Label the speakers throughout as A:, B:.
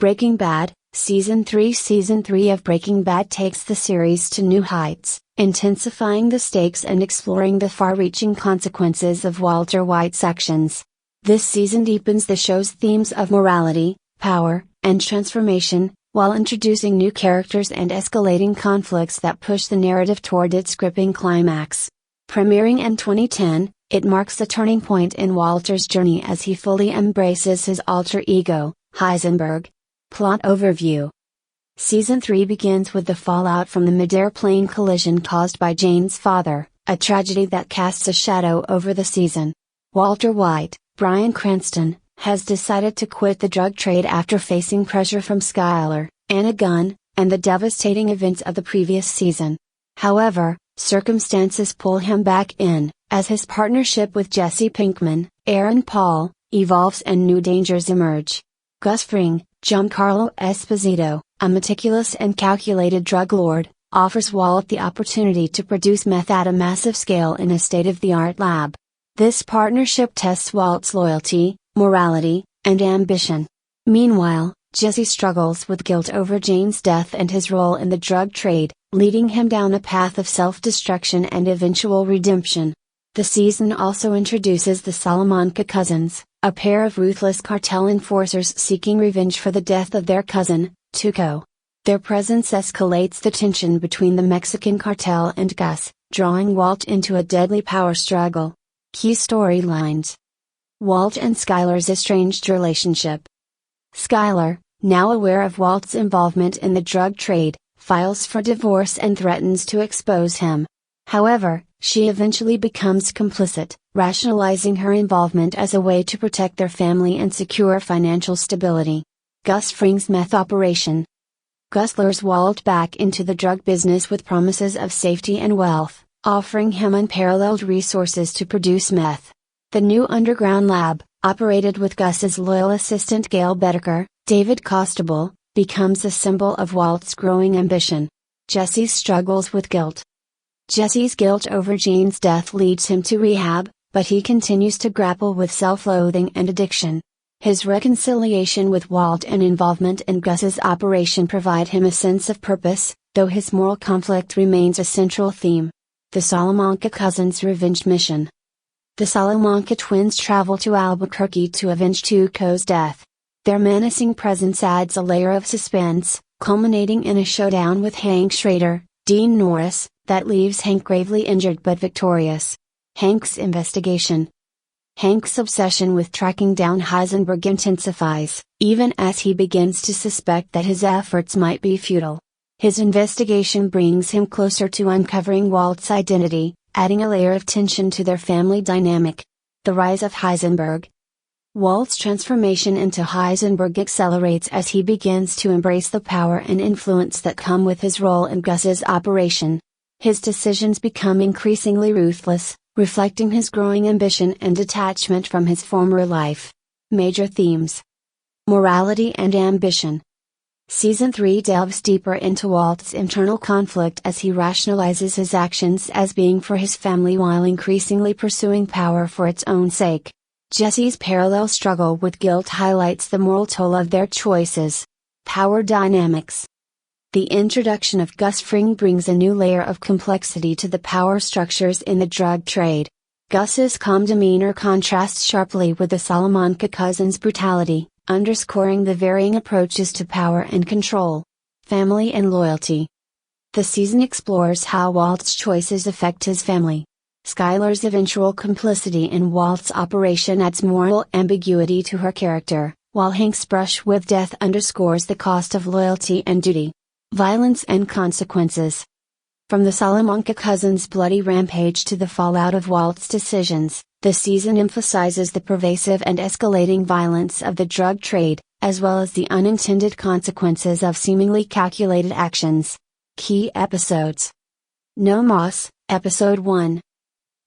A: Breaking Bad, Season 3. Season 3 of Breaking Bad takes the series to new heights, intensifying the stakes and exploring the far-reaching consequences of Walter White's actions. This season deepens the show's themes of morality, power, and transformation, while introducing new characters and escalating conflicts that push the narrative toward its gripping climax. Premiering in 2010, it marks a turning point in Walter's journey as he fully embraces his alter ego, Heisenberg. Plot overview. Season 3 begins with the fallout from the mid-air plane collision caused by Jane's father, a tragedy that casts a shadow over the season. Walter White, Bryan Cranston, has decided to quit the drug trade after facing pressure from Skyler, Anna Gunn, and the devastating events of the previous season. However, circumstances pull him back in, as his partnership with Jesse Pinkman, Aaron Paul, evolves and new dangers emerge. Gus Fring, Giancarlo Esposito, a meticulous and calculated drug lord, offers Walt the opportunity to produce meth at a massive scale in a state-of-the-art lab. This partnership tests Walt's loyalty, morality, and ambition. Meanwhile, Jesse struggles with guilt over Jane's death and his role in the drug trade, leading him down a path of self-destruction and eventual redemption. The season also introduces the Salamanca cousins, a pair of ruthless cartel enforcers seeking revenge for the death of their cousin, Tuco. Their presence escalates the tension between the Mexican cartel and Gus, drawing Walt into a deadly power struggle. Key storylines. Walt and Skyler's estranged relationship. Skyler, now aware of Walt's involvement in the drug trade, files for divorce and threatens to expose him. However, she eventually becomes complicit, rationalizing her involvement as a way to protect their family and secure financial stability. Gus Fring's meth operation. Gus lures Walt back into the drug business with promises of safety and wealth, offering him unparalleled resources to produce meth. The new underground lab, operated with Gus's loyal assistant Gail Bedecker, David Costabile, becomes a symbol of Walt's growing ambition. Jesse's struggles with guilt. Jesse's guilt over Jane's death leads him to rehab, but he continues to grapple with self-loathing and addiction. His reconciliation with Walt and involvement in Gus's operation provide him a sense of purpose, though his moral conflict remains a central theme. The Salamanca cousins' revenge mission. The Salamanca twins travel to Albuquerque to avenge Tuco's death. Their menacing presence adds a layer of suspense, culminating in a showdown with Hank Schrader, Dean Norris, that leaves Hank gravely injured but victorious. Hank's investigation. Hank's obsession with tracking down Heisenberg intensifies, even as he begins to suspect that his efforts might be futile. His investigation brings him closer to uncovering Walt's identity, adding a layer of tension to their family dynamic. The rise of Heisenberg. Walt's transformation into Heisenberg accelerates as he begins to embrace the power and influence that come with his role in Gus's operation. His decisions become increasingly ruthless, reflecting his growing ambition and detachment from his former life. Major themes. Morality and ambition. Season 3 delves deeper into Walt's internal conflict as he rationalizes his actions as being for his family while increasingly pursuing power for its own sake. Jesse's parallel struggle with guilt highlights the moral toll of their choices. Power dynamics. The introduction of Gus Fring brings a new layer of complexity to the power structures in the drug trade. Gus's calm demeanor contrasts sharply with the Salamanca cousins' brutality, underscoring the varying approaches to power and control. Family and loyalty. The season explores how Walt's choices affect his family. Skyler's eventual complicity in Walt's operation adds moral ambiguity to her character, while Hank's brush with death underscores the cost of loyalty and duty. Violence and consequences. From the Salamanca cousins' bloody rampage to the fallout of Walt's decisions, the season emphasizes the pervasive and escalating violence of the drug trade, as well as the unintended consequences of seemingly calculated actions. Key episodes. No Mas, Episode 1.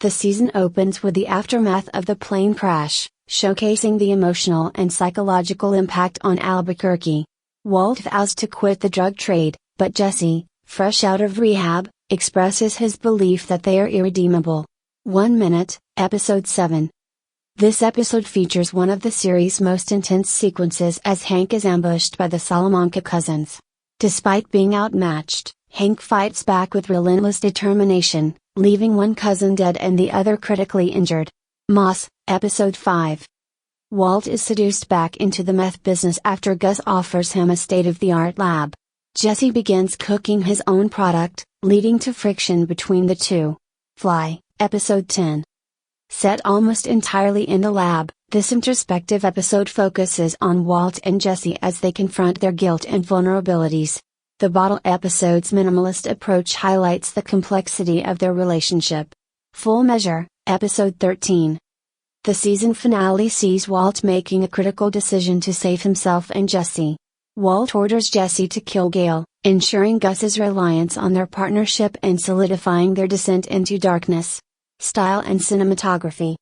A: The season opens with the aftermath of the plane crash, showcasing the emotional and psychological impact on Albuquerque. Walt vows to quit the drug trade, but Jesse, fresh out of rehab, expresses his belief that they are irredeemable. 1 minute, Episode 7. This episode features one of the series' most intense sequences as Hank is ambushed by the Salamanca cousins. Despite being outmatched, Hank fights back with relentless determination, leaving one cousin dead and the other critically injured. Moss, Episode 5. Walt is seduced back into the meth business after Gus offers him a state-of-the-art lab. Jesse begins cooking his own product, leading to friction between the two. Fly, Episode 10. Set almost entirely in the lab, this introspective episode focuses on Walt and Jesse as they confront their guilt and vulnerabilities. The Bottle episode's minimalist approach highlights the complexity of their relationship. Full Measure, Episode 13. The season finale sees Walt making a critical decision to save himself and Jesse. Walt orders Jesse to kill Gale, ensuring Gus's reliance on their partnership and solidifying their descent into darkness. Style and Cinematography.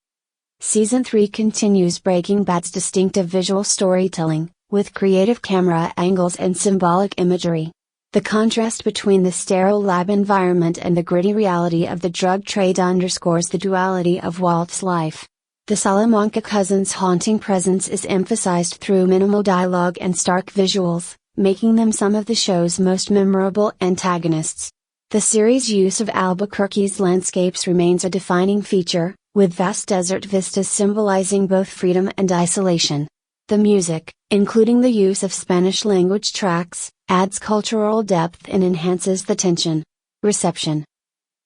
A: Season 3 continues Breaking Bad's distinctive visual storytelling, with creative camera angles and symbolic imagery. The contrast between the sterile lab environment and the gritty reality of the drug trade underscores the duality of Walt's life. The Salamanca cousins' haunting presence is emphasized through minimal dialogue and stark visuals, making them some of the show's most memorable antagonists. The series' use of Albuquerque's landscapes remains a defining feature, with vast desert vistas symbolizing both freedom and isolation. The music, including the use of Spanish-language tracks, adds cultural depth and enhances the tension. Reception.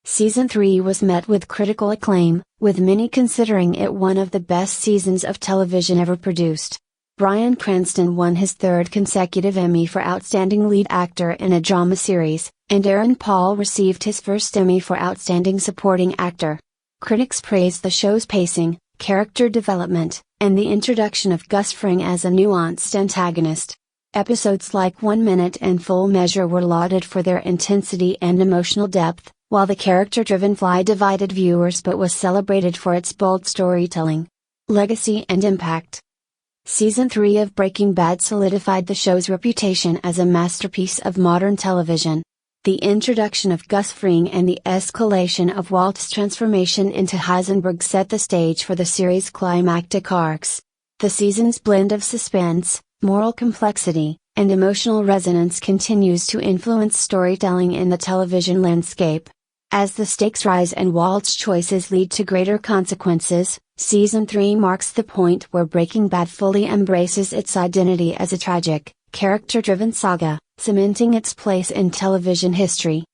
A: Season 3 was met with critical acclaim, with many considering it one of the best seasons of television ever produced. Bryan Cranston won his third consecutive Emmy for Outstanding Lead Actor in a Drama Series, and Aaron Paul received his first Emmy for Outstanding Supporting Actor. Critics praised the show's pacing, character development, and the introduction of Gus Fring as a nuanced antagonist. Episodes like 1 Minute and Full Measure were lauded for their intensity and emotional depth, while the character-driven Fly divided viewers but was celebrated for its bold storytelling. Legacy and Impact. Season 3 of Breaking Bad solidified the show's reputation as a masterpiece of modern television. The introduction of Gus Fring and the escalation of Walt's transformation into Heisenberg set the stage for the series' climactic arcs. The season's blend of suspense, moral complexity, and emotional resonance continues to influence storytelling in the television landscape. As the stakes rise and Walt's choices lead to greater consequences, Season 3 marks the point where Breaking Bad fully embraces its identity as a tragic, character-driven saga, cementing its place in television history.